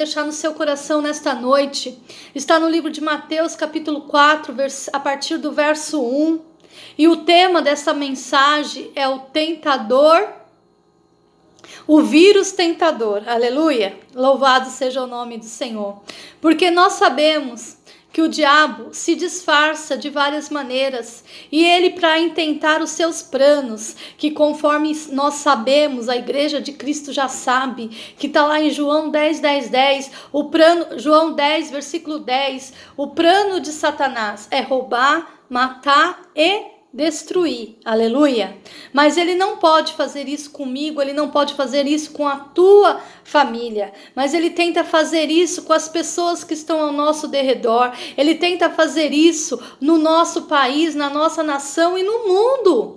deixar no seu coração nesta noite está no livro de Mateus, capítulo 4, a partir do verso 1. E o tema dessa mensagem é o tentador, o vírus tentador. Aleluia! Louvado seja o nome do Senhor. Porque nós sabemos que o diabo se disfarça de várias maneiras, e ele, para intentar os seus planos, que conforme nós sabemos, a igreja de Cristo já sabe, que está lá em João 10, João 10, versículo 10, o plano de Satanás é roubar, matar e destruir, aleluia. Mas ele não pode fazer isso comigo, ele não pode fazer isso com a tua família, mas ele tenta fazer isso com as pessoas que estão ao nosso derredor, ele tenta fazer isso no nosso país, na nossa nação e no mundo.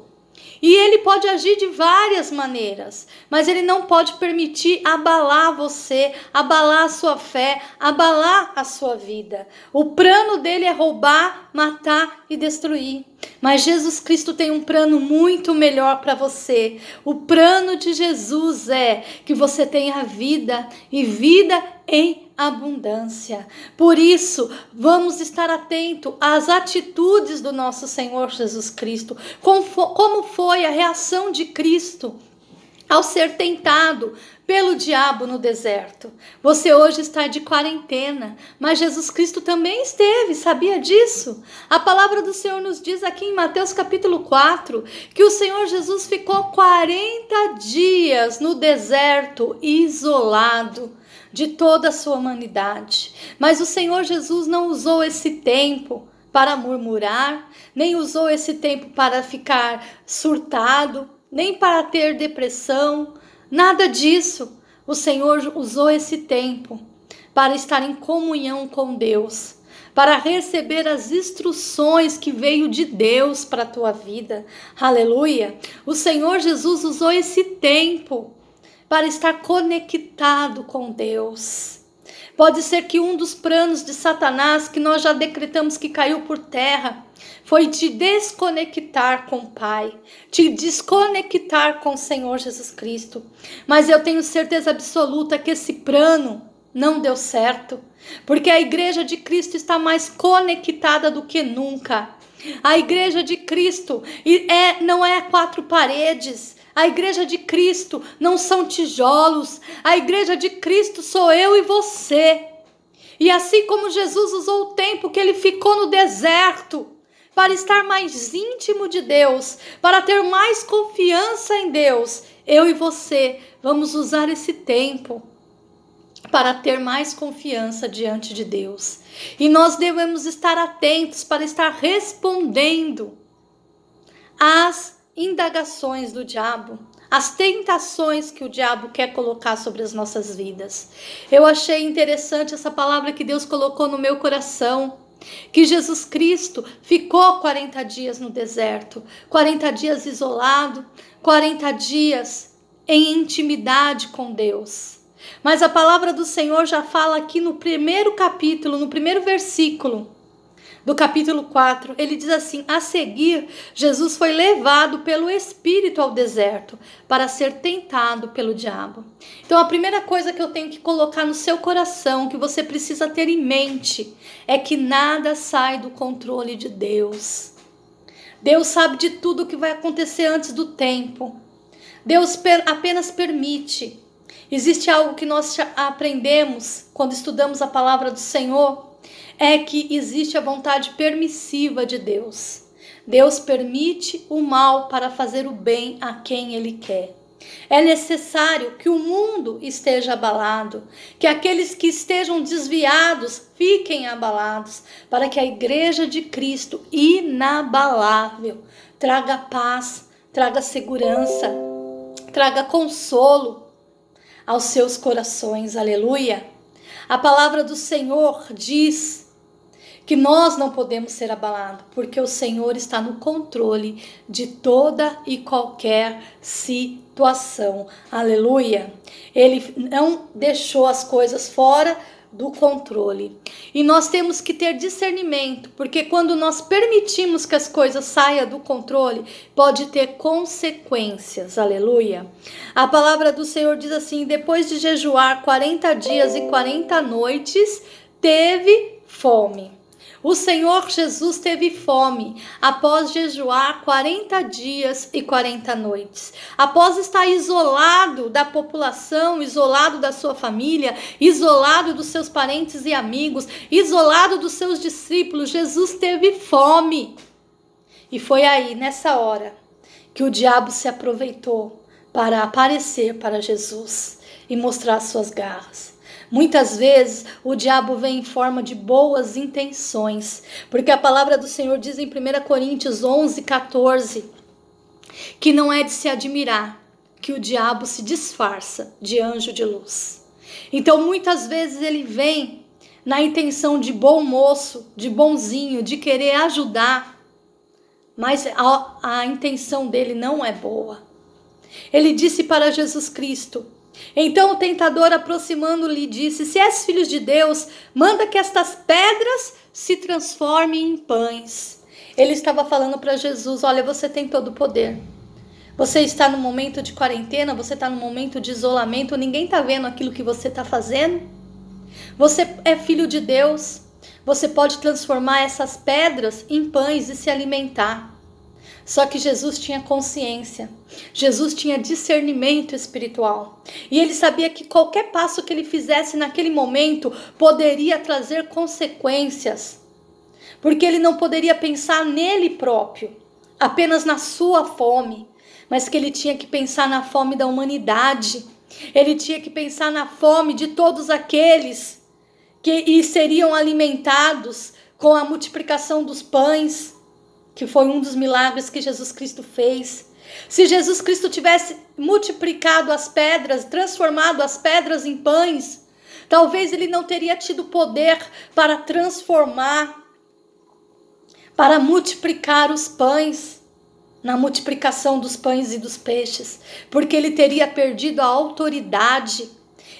E ele pode agir de várias maneiras, mas ele não pode permitir abalar você, abalar a sua fé, abalar a sua vida. O plano dele é roubar, matar e destruir. Mas Jesus Cristo tem um plano muito melhor para você. O plano de Jesus é que você tenha vida e vida em abundância. Por isso, vamos estar atentos às atitudes do nosso Senhor Jesus Cristo. Como foi a reação de Cristo ao ser tentado pelo diabo no deserto? Você hoje está de quarentena, mas Jesus Cristo também esteve, sabia disso? A palavra do Senhor nos diz aqui em Mateus capítulo 4, que o Senhor Jesus ficou 40 dias no deserto, isolado de toda a sua humanidade. Mas o Senhor Jesus não usou esse tempo para murmurar, nem usou esse tempo para ficar surtado, nem para ter depressão, nada disso. O Senhor usou esse tempo para estar em comunhão com Deus, para receber as instruções que veio de Deus para a tua vida. Aleluia! O Senhor Jesus usou esse tempo para estar conectado com Deus. Pode ser que um dos planos de Satanás, que nós já decretamos que caiu por terra, foi te desconectar com o Pai, te desconectar com o Senhor Jesus Cristo. Mas eu tenho certeza absoluta que esse plano não deu certo, porque a igreja de Cristo está mais conectada do que nunca. A igreja de Cristo não é 4 paredes. A igreja de Cristo não são tijolos. A igreja de Cristo sou eu e você. E assim como Jesus usou o tempo que ele ficou no deserto para estar mais íntimo de Deus, para ter mais confiança em Deus, eu e você vamos usar esse tempo para ter mais confiança diante de Deus. E nós devemos estar atentos para estar respondendo às indagações do diabo, as tentações que o diabo quer colocar sobre as nossas vidas. Eu achei interessante essa palavra que Deus colocou no meu coração, que Jesus Cristo ficou 40 dias no deserto, 40 dias isolado, 40 dias em intimidade com Deus. Mas a palavra do Senhor já fala aqui no primeiro capítulo, no primeiro versículo do capítulo 4, ele diz assim: a seguir, Jesus foi levado pelo Espírito ao deserto para ser tentado pelo diabo. Então a primeira coisa que eu tenho que colocar no seu coração, que você precisa ter em mente, é que nada sai do controle de Deus. Deus sabe de tudo o que vai acontecer antes do tempo. Deus apenas permite. Existe algo que nós aprendemos quando estudamos a palavra do Senhor, é que existe a vontade permissiva de Deus. Deus permite o mal para fazer o bem a quem Ele quer. É necessário que o mundo esteja abalado, que aqueles que estejam desviados fiquem abalados, para que a igreja de Cristo, inabalável, traga paz, traga segurança, traga consolo aos seus corações. Aleluia! A palavra do Senhor diz que nós não podemos ser abalados, porque o Senhor está no controle de toda e qualquer situação. Aleluia! Ele não deixou as coisas fora do controle. E nós temos que ter discernimento, porque quando nós permitimos que as coisas saiam do controle, pode ter consequências. Aleluia. A palavra do Senhor diz assim: depois de jejuar 40 dias e 40 noites, teve fome. O Senhor Jesus teve fome após jejuar 40 dias e 40 noites. Após estar isolado da população, isolado da sua família, isolado dos seus parentes e amigos, isolado dos seus discípulos, Jesus teve fome. E foi aí, nessa hora, que o diabo se aproveitou para aparecer para Jesus e mostrar suas garras. Muitas vezes o diabo vem em forma de boas intenções, porque a palavra do Senhor diz em 1 Coríntios 11:14, que não é de se admirar que o diabo se disfarça de anjo de luz. Então muitas vezes ele vem na intenção de bom moço, de bonzinho, de querer ajudar, mas a intenção dele não é boa. Ele disse para Jesus Cristo: então o tentador, aproximando-lhe, disse: se és filho de Deus, manda que estas pedras se transformem em pães. Ele estava falando para Jesus: olha, você tem todo o poder. Você está no momento de quarentena, você está no momento de isolamento, ninguém está vendo aquilo que você está fazendo. Você é filho de Deus, você pode transformar essas pedras em pães e se alimentar. Só que Jesus tinha consciência, Jesus tinha discernimento espiritual. E ele sabia que qualquer passo que ele fizesse naquele momento poderia trazer consequências. Porque ele não poderia pensar nele próprio, apenas na sua fome, mas que ele tinha que pensar na fome da humanidade. Ele tinha que pensar na fome de todos aqueles que seriam alimentados com a multiplicação dos pães, que foi um dos milagres que Jesus Cristo fez. Se Jesus Cristo tivesse multiplicado as pedras, transformado as pedras em pães, talvez ele não teria tido poder para transformar, para multiplicar os pães, na multiplicação dos pães e dos peixes, porque ele teria perdido a autoridade,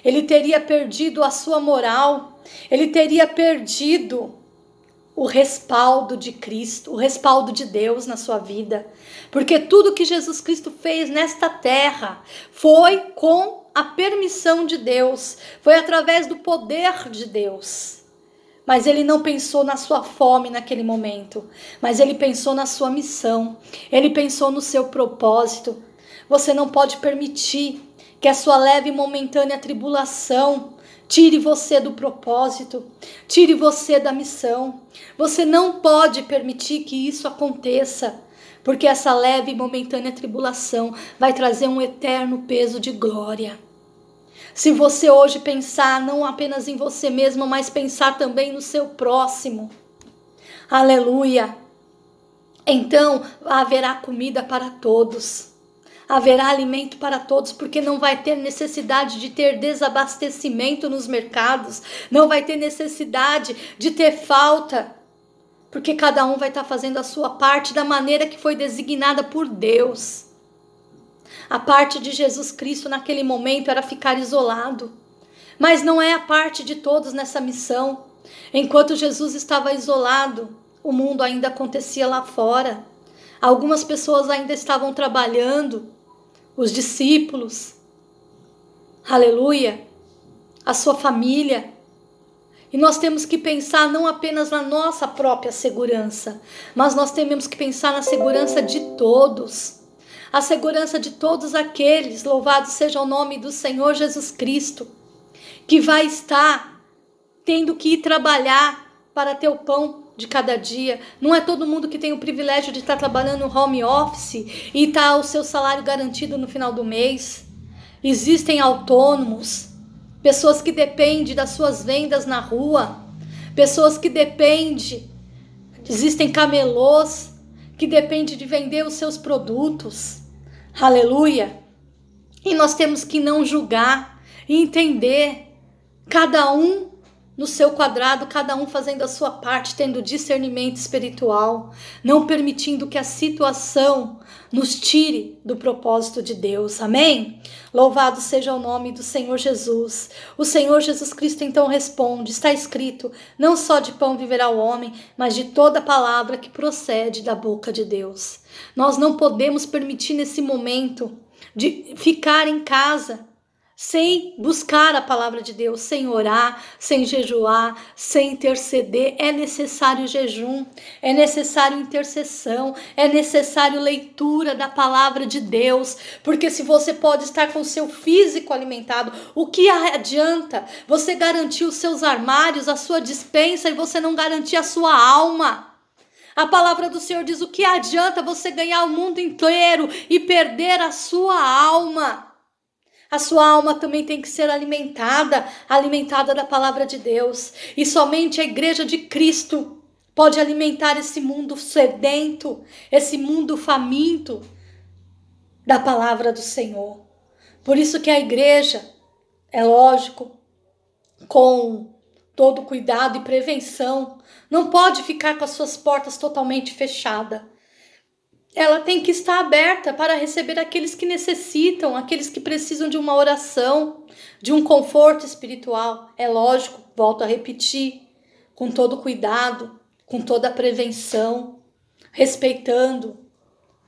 ele teria perdido a sua moral, ele teria perdido o respaldo de Cristo, o respaldo de Deus na sua vida. Porque tudo que Jesus Cristo fez nesta terra foi com a permissão de Deus, foi através do poder de Deus. Mas ele não pensou na sua fome naquele momento, mas ele pensou na sua missão, ele pensou no seu propósito. Você não pode permitir que a sua leve e momentânea tribulação tire você do propósito, tire você da missão. Você não pode permitir que isso aconteça, porque essa leve e momentânea tribulação vai trazer um eterno peso de glória. Se você hoje pensar não apenas em você mesmo, mas pensar também no seu próximo, aleluia, então haverá comida para todos. Haverá alimento para todos, porque não vai ter necessidade de ter desabastecimento nos mercados, não vai ter necessidade de ter falta, porque cada um vai estar fazendo a sua parte da maneira que foi designada por Deus. A parte de Jesus Cristo naquele momento era ficar isolado, mas não é a parte de todos nessa missão. Enquanto Jesus estava isolado, o mundo ainda acontecia lá fora. Algumas pessoas ainda estavam trabalhando, os discípulos, aleluia, a sua família. E nós temos que pensar não apenas na nossa própria segurança, mas nós temos que pensar na segurança de todos. A segurança de todos aqueles, louvado seja o nome do Senhor Jesus Cristo, que vai estar tendo que ir trabalhar para ter o pão de cada dia. Não é todo mundo que tem o privilégio de estar trabalhando no home office e tá o seu salário garantido no final do mês. Existem autônomos, pessoas que dependem das suas vendas na rua, pessoas que dependem, existem camelôs que dependem de vender os seus produtos, aleluia. E nós temos que não julgar e entender, cada um no seu quadrado, cada um fazendo a sua parte, tendo discernimento espiritual, não permitindo que a situação nos tire do propósito de Deus, amém? Louvado seja o nome do Senhor Jesus. O Senhor Jesus Cristo então responde, está escrito, não só de pão viverá o homem, mas de toda palavra que procede da boca de Deus. Nós não podemos permitir nesse momento de ficar em casa sem buscar a palavra de Deus, sem orar, sem jejuar, sem interceder. É necessário jejum, é necessário intercessão, é necessário leitura da palavra de Deus, porque se você pode estar com o seu físico alimentado, o que adianta você garantir os seus armários, a sua despensa e você não garantir a sua alma? A palavra do Senhor diz, o que adianta você ganhar o mundo inteiro e perder a sua alma? A sua alma também tem que ser alimentada da palavra de Deus. E somente a igreja de Cristo pode alimentar esse mundo sedento, esse mundo faminto da palavra do Senhor. Por isso que a igreja, é lógico, com todo cuidado e prevenção, não pode ficar com as suas portas totalmente fechadas. Ela tem que estar aberta para receber aqueles que necessitam, aqueles que precisam de uma oração, de um conforto espiritual. É lógico, volto a repetir, com todo cuidado, com toda a prevenção, respeitando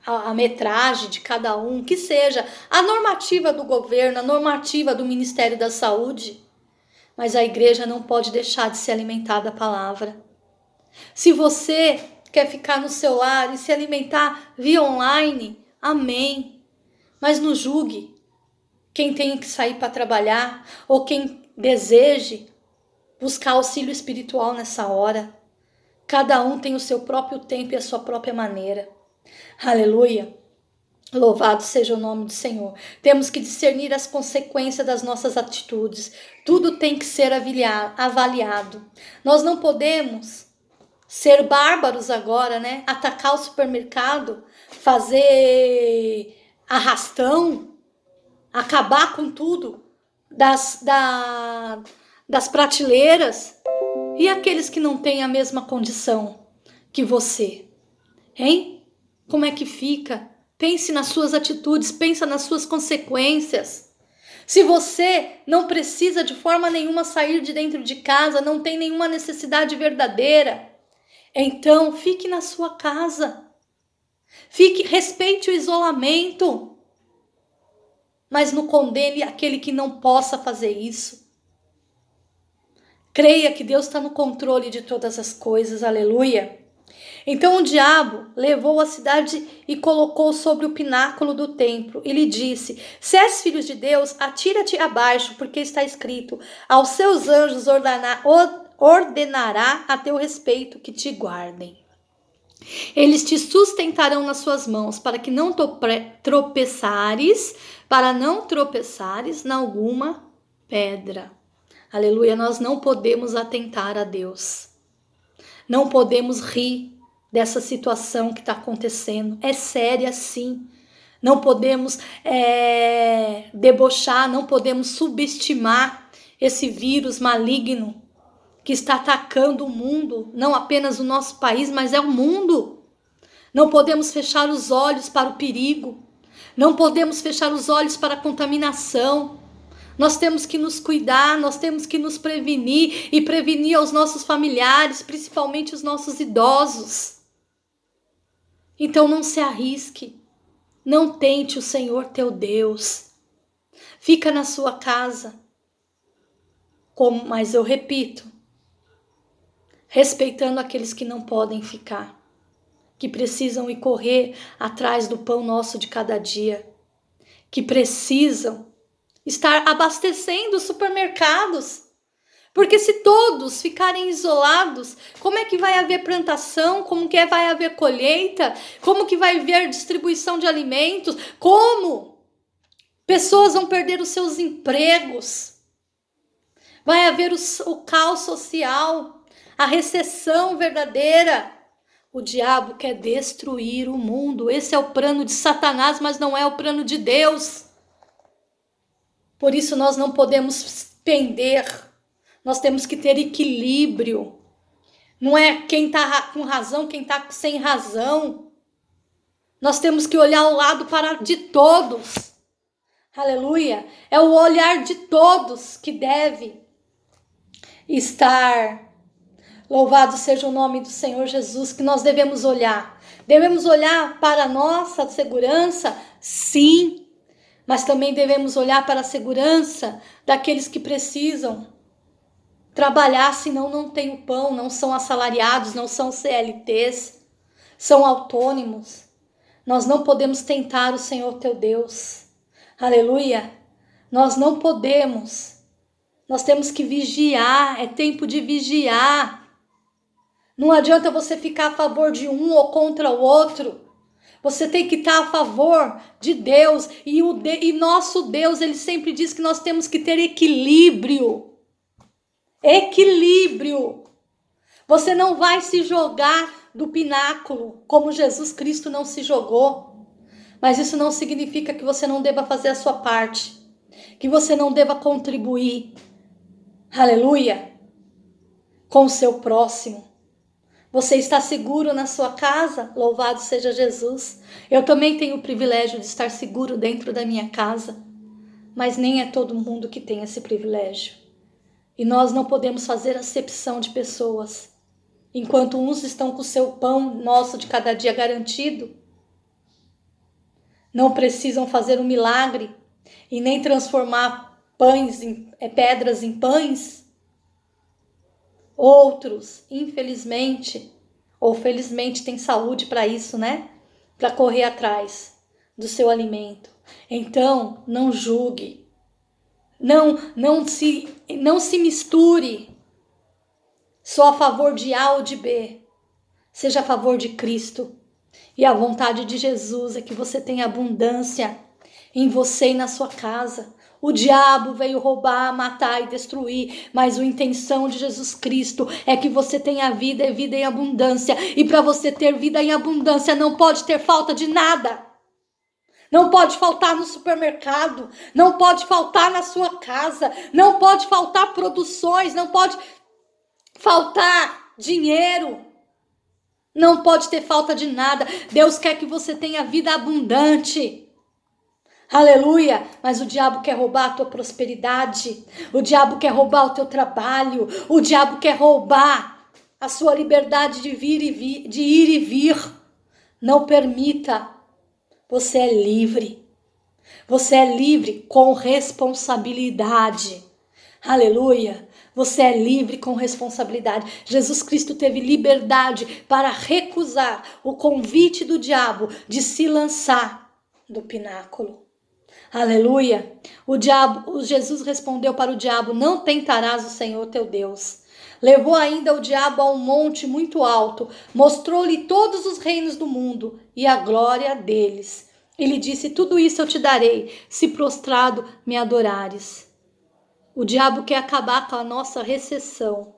a metragem de cada um, que seja a normativa do governo, a normativa do Ministério da Saúde. Mas a igreja não pode deixar de se alimentar da palavra. Se você quer ficar no seu lar e se alimentar via online, amém. Mas não julgue quem tem que sair para trabalhar ou quem deseje buscar auxílio espiritual nessa hora. Cada um tem o seu próprio tempo e a sua própria maneira. Aleluia. Louvado seja o nome do Senhor. Temos que discernir as consequências das nossas atitudes. Tudo tem que ser avaliado. Nós não podemos ser bárbaros agora, né? Atacar o supermercado, fazer arrastão, acabar com tudo das prateleiras. E aqueles que não têm a mesma condição que você, hein? Como é que fica? Pense nas suas atitudes, pensa nas suas consequências. Se você não precisa de forma nenhuma sair de dentro de casa, não tem nenhuma necessidade verdadeira, então fique na sua casa. Respeite o isolamento, mas não condene aquele que não possa fazer isso. Creia que Deus está no controle de todas as coisas, aleluia. Então o diabo levou a cidade e colocou sobre o pináculo do templo e lhe disse, se és filho de Deus, atira-te abaixo, porque está escrito, aos seus anjos ordenará a teu respeito que te guardem. Eles te sustentarão nas suas mãos para que não tropeçares na alguma pedra. Aleluia, nós não podemos atentar a Deus. Não podemos rir dessa situação que está acontecendo. É séria sim. Não podemos debochar, não podemos subestimar esse vírus maligno que está atacando o mundo, não apenas o nosso país, mas é o mundo. Não podemos fechar os olhos para o perigo, não podemos fechar os olhos para a contaminação. Nós temos que nos cuidar, nós temos que nos prevenir e prevenir aos nossos familiares, principalmente os nossos idosos. Então não se arrisque, não tente o Senhor teu Deus. Fica na sua casa, mas eu repito, respeitando aqueles que não podem ficar, que precisam ir correr atrás do pão nosso de cada dia, que precisam estar abastecendo os supermercados, porque se todos ficarem isolados, como é que vai haver plantação, como que vai haver colheita, como que vai haver distribuição de alimentos, como pessoas vão perder os seus empregos, vai haver o caos social, a recessão verdadeira. O diabo quer destruir o mundo, esse é o plano de Satanás, mas não é o plano de Deus. Por isso nós não podemos pender, Nós temos que ter equilíbrio. Não é quem está com razão, quem está sem razão. Nós temos que olhar o lado de todos. Aleluia. É o olhar de todos que deve estar. Louvado seja o nome do Senhor Jesus, que nós devemos olhar. Devemos olhar para a nossa segurança, sim. Mas também devemos olhar para a segurança daqueles que precisam trabalhar, senão não tem o pão, não são assalariados, não são CLTs, são autônomos. Nós não podemos tentar o Senhor teu Deus. Aleluia. Nós não podemos. Nós temos que vigiar, é tempo de vigiar. Não adianta você ficar a favor de um ou contra o outro. Você tem que estar a favor de Deus. E nosso Deus, ele sempre diz que nós temos que ter equilíbrio. Equilíbrio. Você não vai se jogar do pináculo como Jesus Cristo não se jogou. Mas isso não significa que você não deva fazer a sua parte. Que você não deva contribuir. Aleluia. Com o seu próximo. Você está seguro na sua casa? Louvado seja Jesus. Eu também tenho o privilégio de estar seguro dentro da minha casa. Mas nem é todo mundo que tem esse privilégio. E nós não podemos fazer acepção de pessoas. Enquanto uns estão com o seu pão nosso de cada dia garantido, não precisam fazer um milagre e nem transformar pedras em pães. Outros, infelizmente, ou felizmente, têm saúde para isso, né? Para correr atrás do seu alimento. Então, não julgue. Não se misture. Sou a favor de A ou de B. Seja a favor de Cristo. E a vontade de Jesus é que você tenha abundância em você e na sua casa. O diabo veio roubar, matar e destruir, mas a intenção de Jesus Cristo é que você tenha vida e vida em abundância. E para você ter vida em abundância não pode ter falta de nada. Não pode faltar no supermercado, não pode faltar na sua casa, não pode faltar produções, não pode faltar dinheiro. Não pode ter falta de nada. Deus quer que você tenha vida abundante. Aleluia, mas o diabo quer roubar a tua prosperidade, o diabo quer roubar o teu trabalho, o diabo quer roubar a sua liberdade de ir e vir. Não permita, você é livre com responsabilidade. Aleluia, você é livre com responsabilidade. Jesus Cristo teve liberdade para recusar o convite do diabo de se lançar do pináculo. Aleluia. Jesus respondeu para o diabo: não tentarás o Senhor teu Deus. Levou ainda o diabo a um monte muito alto, mostrou-lhe todos os reinos do mundo e a glória deles. E lhe disse: tudo isso eu te darei, se prostrado me adorares. O diabo quer acabar com a nossa recessão,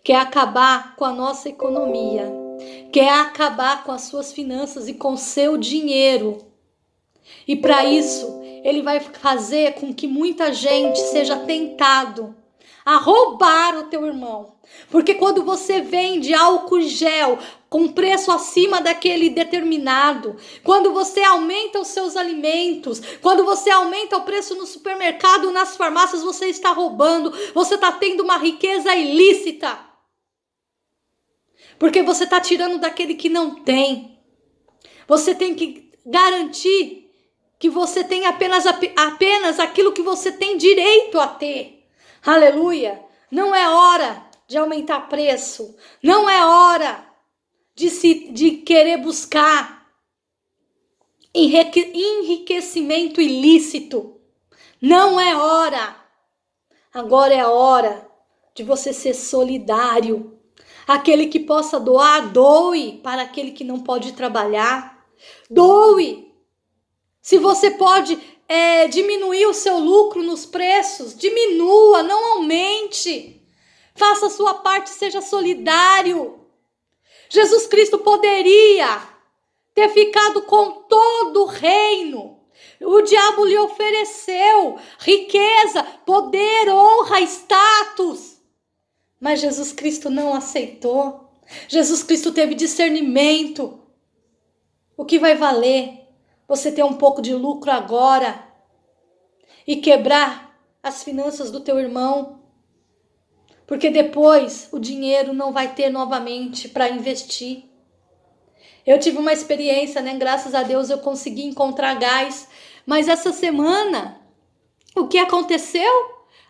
quer acabar com a nossa economia, quer acabar com as suas finanças e com o seu dinheiro. E para isso, ele vai fazer com que muita gente seja tentado a roubar o teu irmão. Porque quando você vende álcool gel com preço acima daquele determinado, quando você aumenta os seus alimentos, quando você aumenta o preço no supermercado, nas farmácias, você está roubando, você está tendo uma riqueza ilícita. Porque você está tirando daquele que não tem. Você tem que garantir que você tem apenas aquilo que você tem direito a ter. Aleluia. Não é hora de aumentar preço. Não é hora de querer buscar enriquecimento ilícito. Não é hora. Agora é a hora de você ser solidário. Aquele que possa doar, doe para aquele que não pode trabalhar. Doe. Se você pode diminuir o seu lucro nos preços, diminua, não aumente. Faça a sua parte, seja solidário. Jesus Cristo poderia ter ficado com todo o reino. O diabo lhe ofereceu riqueza, poder, honra, status. Mas Jesus Cristo não aceitou. Jesus Cristo teve discernimento. O que vai valer você ter um pouco de lucro agora e quebrar as finanças do teu irmão? Porque depois o dinheiro não vai ter novamente para investir. Eu tive uma experiência, né? Graças a Deus eu consegui encontrar gás. Mas essa semana, o que aconteceu?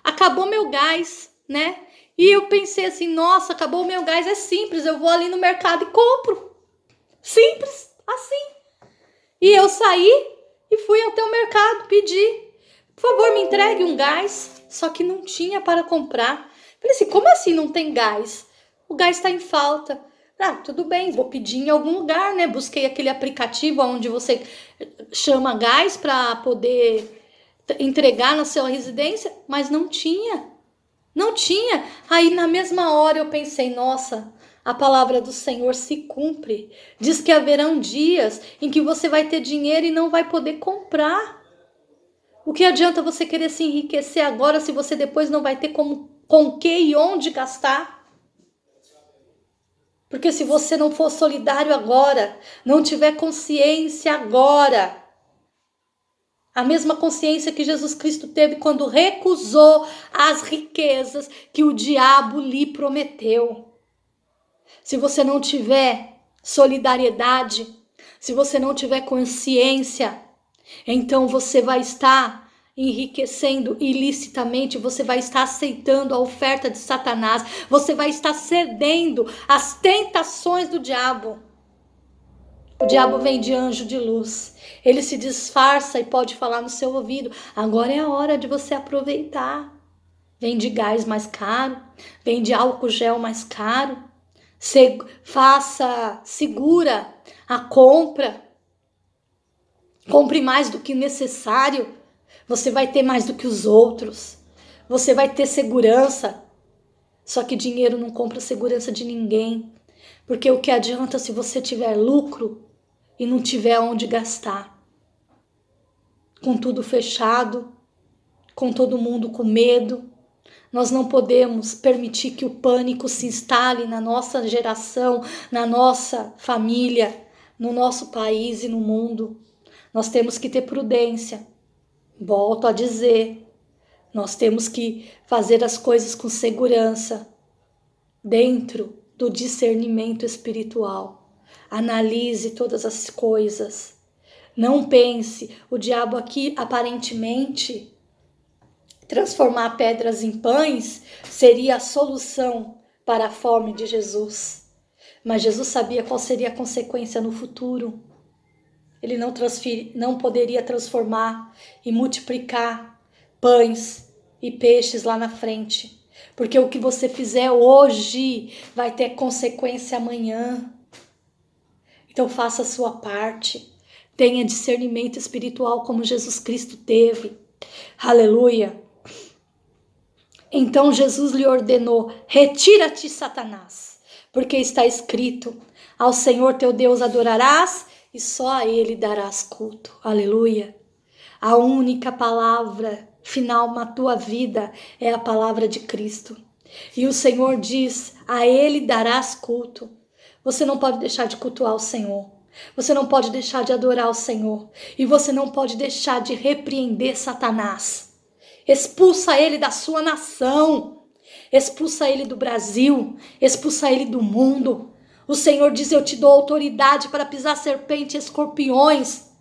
Acabou meu gás, né? E eu pensei assim, nossa, acabou meu gás, é simples. Eu vou ali no mercado e compro. Simples, assim. E eu saí e fui até o mercado pedir. Por favor, me entregue um gás. Só que não tinha para comprar. Falei assim, como assim não tem gás? O gás está em falta. Ah, tudo bem, vou pedir em algum lugar, né? Busquei aquele aplicativo onde você chama gás para poder entregar na sua residência, mas não tinha. Não tinha. Aí na mesma hora eu pensei, nossa, a palavra do Senhor se cumpre. Diz que haverão dias em que você vai ter dinheiro e não vai poder comprar. O que adianta você querer se enriquecer agora se você depois não vai ter com que e onde gastar? Porque se você não for solidário agora, não tiver consciência agora, a mesma consciência que Jesus Cristo teve quando recusou as riquezas que o diabo lhe prometeu. Se você não tiver solidariedade, se você não tiver consciência, então você vai estar enriquecendo ilicitamente, você vai estar aceitando a oferta de Satanás, você vai estar cedendo às tentações do diabo. O diabo vem de anjo de luz, ele se disfarça e pode falar no seu ouvido, agora é a hora de você aproveitar. Vem de gás mais caro, vem de álcool gel mais caro, segura a compra, compre mais do que necessário, você vai ter mais do que os outros, você vai ter segurança, só que dinheiro não compra segurança de ninguém, porque o que adianta se você tiver lucro e não tiver onde gastar, com tudo fechado, com todo mundo com medo. Nós não podemos permitir que o pânico se instale na nossa geração, na nossa família, no nosso país e no mundo. Nós temos que ter prudência. Volto a dizer, nós temos que fazer as coisas com segurança, dentro do discernimento espiritual. Analise todas as coisas. Não pense, o diabo aqui aparentemente transformar pedras em pães seria a solução para a fome de Jesus. Mas Jesus sabia qual seria a consequência no futuro. Ele não poderia transformar e multiplicar pães e peixes lá na frente. Porque o que você fizer hoje vai ter consequência amanhã. Então faça a sua parte. Tenha discernimento espiritual como Jesus Cristo teve. Aleluia. Então Jesus lhe ordenou, retira-te, Satanás, porque está escrito, ao Senhor teu Deus adorarás e só a Ele darás culto. Aleluia. A única palavra final na tua vida é a palavra de Cristo. E o Senhor diz, a Ele darás culto. Você não pode deixar de cultuar o Senhor. Você não pode deixar de adorar o Senhor. E você não pode deixar de repreender Satanás. Expulsa ele da sua nação. Expulsa ele do Brasil. Expulsa ele do mundo. O Senhor diz, eu te dou autoridade para pisar serpentes e escorpiões.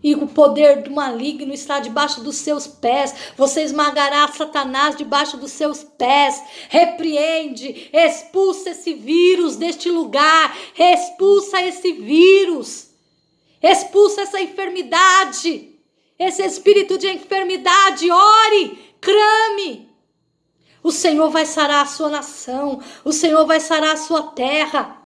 E o poder do maligno está debaixo dos seus pés. Você esmagará Satanás debaixo dos seus pés. Repreende, expulsa esse vírus deste lugar. Expulsa esse vírus. Expulsa essa enfermidade. Esse espírito de enfermidade. Ore, clame. O Senhor vai sarar a sua nação. O Senhor vai sarar a sua terra.